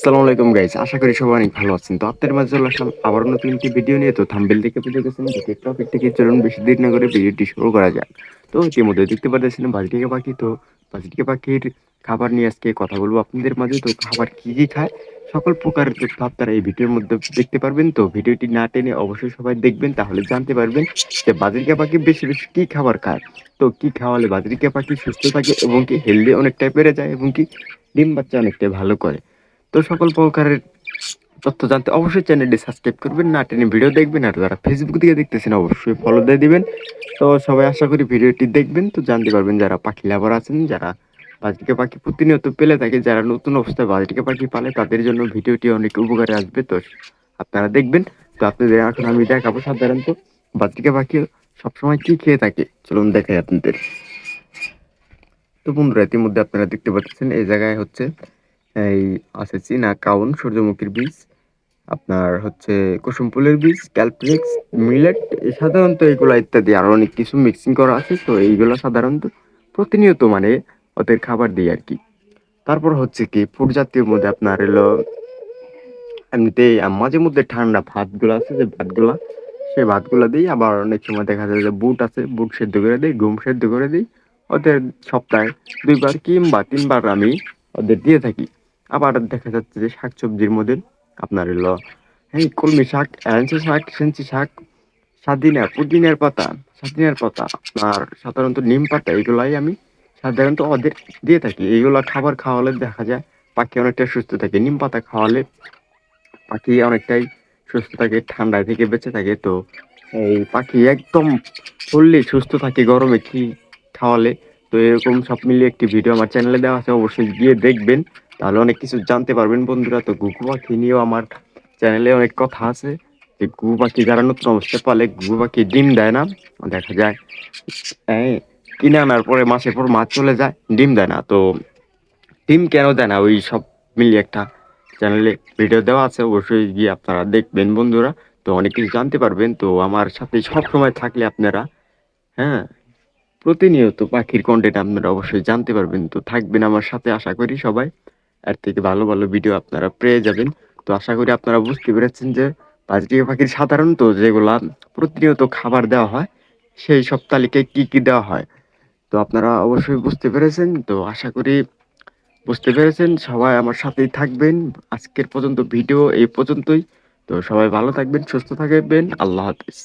আসসালামু আলাইকুম গাইস, আশা করি সবাই অনেক ভালো আছেন। তো আপনাদের মাঝে চলে আসলাম আবার নতুন একটি ভিডিও নিয়ে। তো থাম্বনেল দেখে বুঝে গেছেন যে টপিক থেকে চলুন বেশি দেরি না করে ভিডিওটি শুরু করা যাক। তো ইতিমধ্যে দেখতে পাচ্ছেন বাজিটিকে পাখি। তো বাজিটিকে পাখির খাবার নিয়ে আজকে কথা বলবো আপনাদের মাঝে। তো খাবার কি কি খায় সকল প্রকারের তথ্য আপনারা এই ভিডিওর মধ্যে দেখতে পারবেন। তো ভিডিওটি না টেনে অবশ্যই সবাই দেখবেন, তাহলে জানতে পারবেন যে বাজিটিকে পাখি বেশি বেশি কি খাবার খায়। তো কি খাওয়ালে বাজিটিকে পাখি সুস্থ থাকে এবং কি হেলদি অনেকটাই বেড়ে যায় এবং কি ডিম বাচ্চা অনেকটাই ভালো করে। তো সকল প্রকারের তথ্য জানতে অবশ্যই চ্যানেলটি সাবস্ক্রাইব করবেন, না টেনে ভিডিও দেখবেন। আর যারা ফেসবুক থেকে দেখতেছেন অবশ্যই ফলো দিয়ে দিবেন। তো সবাই আশা করি ভিডিওটি দেখবেন, তো জানতে পারবেন যারা পাখি লাভার আছেন, যারা বাজিটিকে পাখি প্রতিনিয়ত পেলে থাকে, যারা নতুন অবস্থায় বাজিটিকে পাখি পালে তাদের জন্য ভিডিওটি অনেক উপকারে আসবে। তো আপনারা দেখবেন। তো আপনাদের এখন আমি দেখাবো সাধারণত বাজিটিকে পাখি সবসময় কি খেয়ে থাকে। চলুন দেখাই আপনাদের। তো বন্ধুরা ইতিমধ্যে আপনারা দেখতে পাচ্ছেন এই জায়গায় হচ্ছে এই আছে চীনা কাউন, সূর্যমুখীর বীজ, আপনার হচ্ছে কুসুম ফুলের বীজ, ক্যালপ্লেক্স, মিলেট, সাধারণত এগুলা ইত্যাদি আরো অনেক কিছু মিক্সিং করা আছে। তো এইগুলা সাধারণত প্রতিনিয়ত মানে ওদের খাবার দিই আর কি। তারপর হচ্ছে কি ফুড জাতীয় মধ্যে আপনার এলো এমনিতে মাঝে মধ্যে ঠান্ডা ভাতগুলো আছে, যে ভাতগুলা সেই ভাতগুলা দিই। আবার অনেক সময় দেখা যায় যে বুট আছে, বুট সেদ্ধ করে দিই, গম সেদ্ধ করে দিই। ওদের সপ্তাহে 2 বার কিংবা 3 বার আমি ওদের দিয়ে থাকি। আবার দেখা যাচ্ছে যে শাকসবজির মধ্যে আপনার এলো হ্যাঁ কলমি শাক, এলাঞ্চি শাক, সেঞ্চি শাক, পুদিনার পাতা আর সাধারণত নিম পাতা, এগুলাই আমি সাধারণত ওদের দিয়ে থাকি। এইগুলা খাবার খাওয়ালে দেখা যায় পাখি অনেকটা সুস্থ থাকে। নিম পাতা খাওয়ালে পাখি অনেকটাই সুস্থ থাকে, ঠান্ডা থেকে বেঁচে থাকে। তো এই পাখি একদম ফুললি সুস্থ থাকে গরমে কি খাওয়ালে। তো এরকম সব মিলিয়ে একটি ভিডিও আমার চ্যানেলে দেওয়া আছে, অবশ্যই গিয়ে দেখবেন, তাহলে অনেক কিছু জানতে পারবেন বন্ধুরা। তো ঘুঘু পাখি নিয়েও আমার চ্যানেলে অনেক কথা আছে, যে ঘুঘু পাখি যারা নতুন অবস্থায় পালে ঘুঘু পাখি ডিম দেয় না, দেখা যায় এই কিনে আনার পরে মাসের পর মাছ চলে যায়, ডিম দেয় না। তো ডিম কেন দেয় না ওই সব মিলিয়ে একটা চ্যানেলে ভিডিও দেওয়া আছে, অবশ্যই গিয়ে আপনারা দেখবেন বন্ধুরা। তো অনেক কিছু জানতে পারবেন। তো আমার সাথে সব সময় থাকলে আপনারা হ্যাঁ প্রতিনিয়ত পাখির কন্টেন্ট আপনারা অবশ্যই জানতে পারবেন। তো থাকবেন আমার সাথে, আশা করি সবাই এর থেকে ভালো ভালো ভিডিও আপনারা পেয়ে যাবেন। তো আশা করি আপনারা বুঝতে পেরেছেন যে বাজরিয়া পাখির সাধারণত যেগুলা প্রতিনিয়ত খাবার দেওয়া হয় সেই সব তালিকায় কি কি দেওয়া হয়। তো আপনারা অবশ্যই বুঝতে পেরেছেন। তো আশা করি বুঝতে পেরেছেন, সবাই আমার সাথেই থাকবেন। আজকের পর্যন্ত ভিডিও এই পর্যন্তই। তো সবাই ভালো থাকবেন, সুস্থ থাকবেন, আল্লাহ হাফেজ।